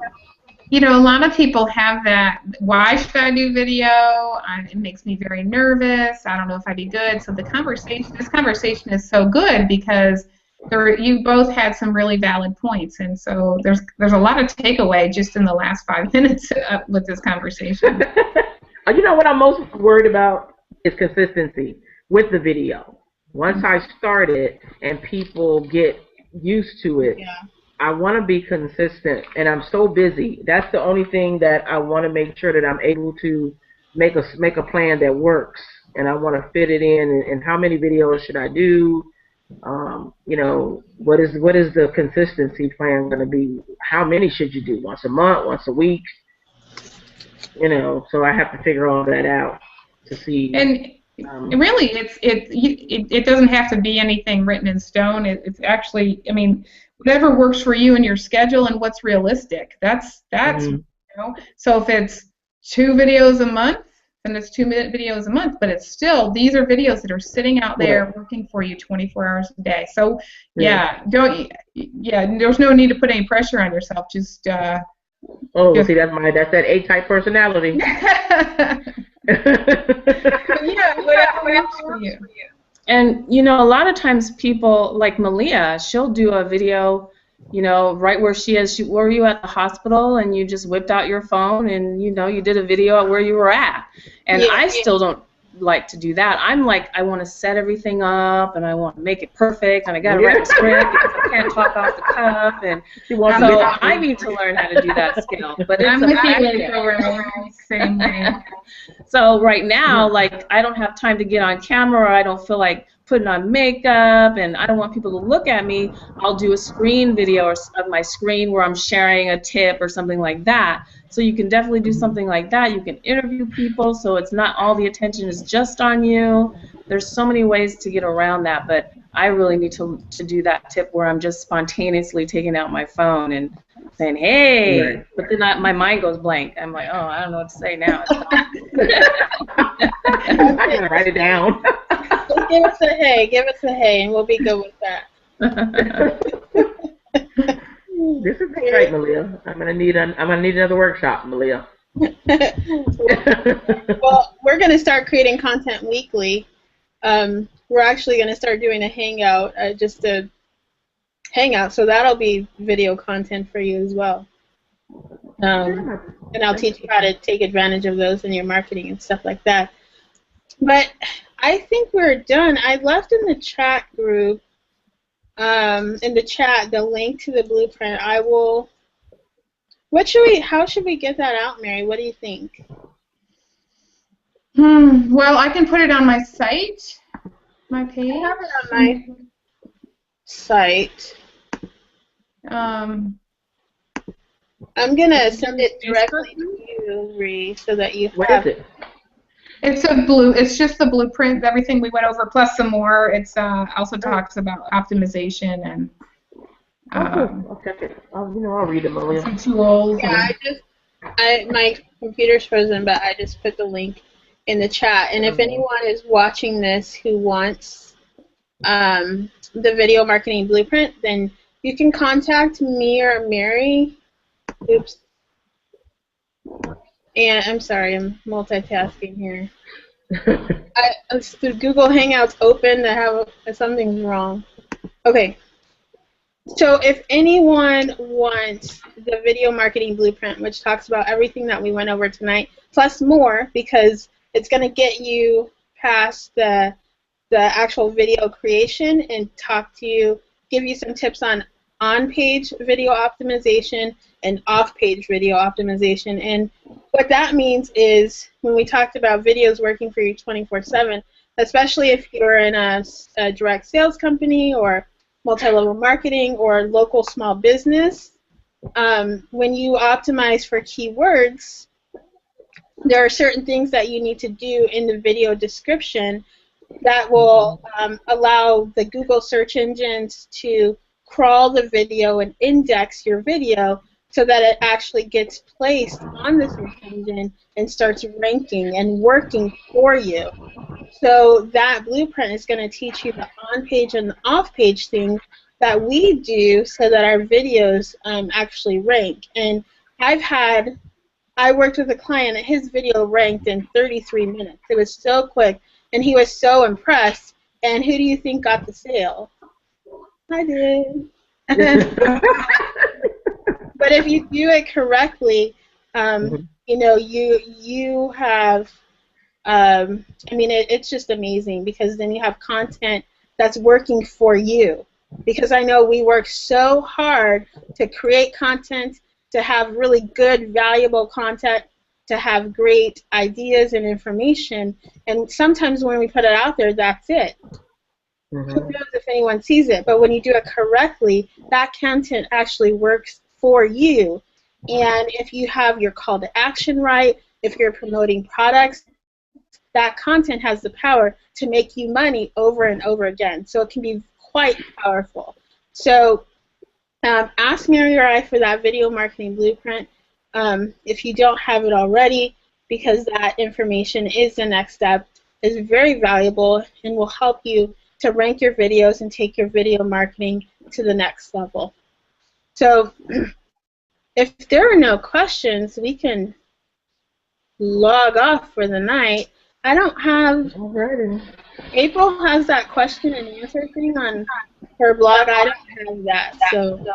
a lot of people have that, why should I do video? It makes me very nervous. I don't know if I'd be good. So this conversation is so good because you both had some really valid points. And so there's a lot of takeaway just in the last 5 minutes with this conversation. What I'm most worried about is consistency with the video. Once I start it and people get used to it, I want to be consistent, and I'm so busy. That's the only thing that I want to make sure that I'm able to make a plan that works, and I want to fit it in. And how many videos should I do? What is the consistency plan going to be? How many should you do? Once a month? Once a week? So I have to figure all that out to see. And really, it doesn't have to be anything written in stone. It's actually, whatever works for you and your schedule and what's realistic. That's So if it's 2 videos a month, then it's 2 videos a month. But it's still, these are videos that are sitting out there working for you 24 hours a day. So there's no need to put any pressure on yourself. Just see, that's that A-type personality. Whatever works for you. And, a lot of times people, like Malia, she'll do a video, right where she is. Were you at the hospital and you just whipped out your phone and, you did a video at where you were at. And I still don't like to do that. I'm like, I want to set everything up and I want to make it perfect and I got to write the script because I can't talk off the cuff. And so I need to learn how to do that skill. But it's same way. So right now, I don't have time to get on camera, or I don't feel like putting on makeup, and I don't want people to look at me. I'll do a screen video of my screen where I'm sharing a tip or something like that. So you can definitely do something like that. You can interview people, so it's not all the attention is just on you. There's so many ways to get around that, but I really need to do that tip where I'm just spontaneously taking out my phone and saying, hey, but then my mind goes blank. I'm like, oh, I don't know what to say now. I gotta write it down. Just give us a hey, and we'll be good with that. This is great, Malia. I'm gonna need another workshop, Malia. Well, we're gonna start creating content weekly. We're actually gonna start doing a hangout, just a hangout, so that'll be video content for you as well. And I'll teach you how to take advantage of those in your marketing and stuff like that. But I think we're done. I left in the chat group, the link to the blueprint. How should we get that out, Mary? What do you think? Well, I can put it on my site. My page? I have it on my site. Um, I'm gonna send it directly to you, Ree, so that you What have. is it? It's just the blueprint, everything we went over, plus some more. It's also talks about optimization and Oh, cool. I'll check it. I'll read it, Malia. some tools. Yeah, my computer's frozen, but I just put the link in the chat. And if anyone is watching this who wants the video marketing blueprint, then you can contact me or Mary. Oops. And I'm sorry, I'm multitasking here. The Google Hangouts open to have something's wrong. Okay. So if anyone wants the video marketing blueprint, which talks about everything that we went over tonight, plus more, because it's going to get you past the actual video creation and give you some tips on page video optimization and off-page video optimization. And what that means is when we talked about videos working for you 24/7, especially if you're in a direct sales company or multi-level marketing or local small business, when you optimize for keywords, there are certain things that you need to do in the video description that will allow the Google search engines to crawl the video and index your video so that it actually gets placed on the search engine and starts ranking and working for you. So that blueprint is going to teach you the on-page and the off-page things that we do so that our videos actually rank. And I worked with a client and his video ranked in 33 minutes. It was so quick, and he was so impressed. And who do you think got the sale? I did. But if you do it correctly, you have, it's just amazing because then you have content that's working for you. Because I know we work so hard to create content, to have really good, valuable content, to have great ideas and information, and sometimes when we put it out there, that's it. Who knows if anyone sees it, but when you do it correctly, that content actually works for you. And if you have your call to action right, if you're promoting products, that content has the power to make you money over and over again. So it can be quite powerful. So ask Mary or I for that video marketing blueprint if you don't have it already, because that information is the next step. It's very valuable and will help you to rank your videos and take your video marketing to the next level. So if there are no questions, we can log off for the night. I don't have... Alrighty. April has that question and answer thing on her blog. I don't have that, so...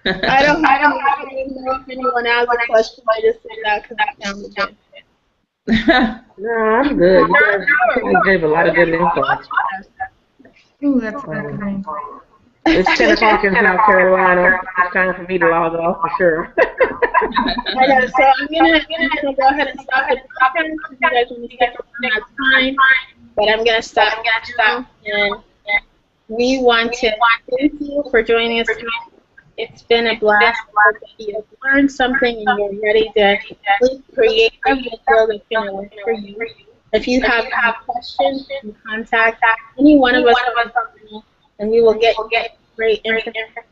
I don't know if anyone has a question. I just said that because I sounded good. No, I'm good. You gave a lot of good info. Ooh, that's good. It's 10 o'clock in South Carolina. It's time for me to log off for sure. I know, so I'm gonna go ahead and stop it. If you guys want to stick around, that's fine. But I'm gonna stop now, and we want to thank you for joining us tonight. It's been a blast. You've learned something and you're ready to create a video that's going to work for you. If you have questions, you can contact any one of us, and we will get great information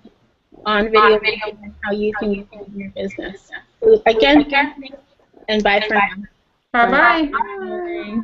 on video and how you can use it in your business. So again, thank you, and bye for now. Bye-bye.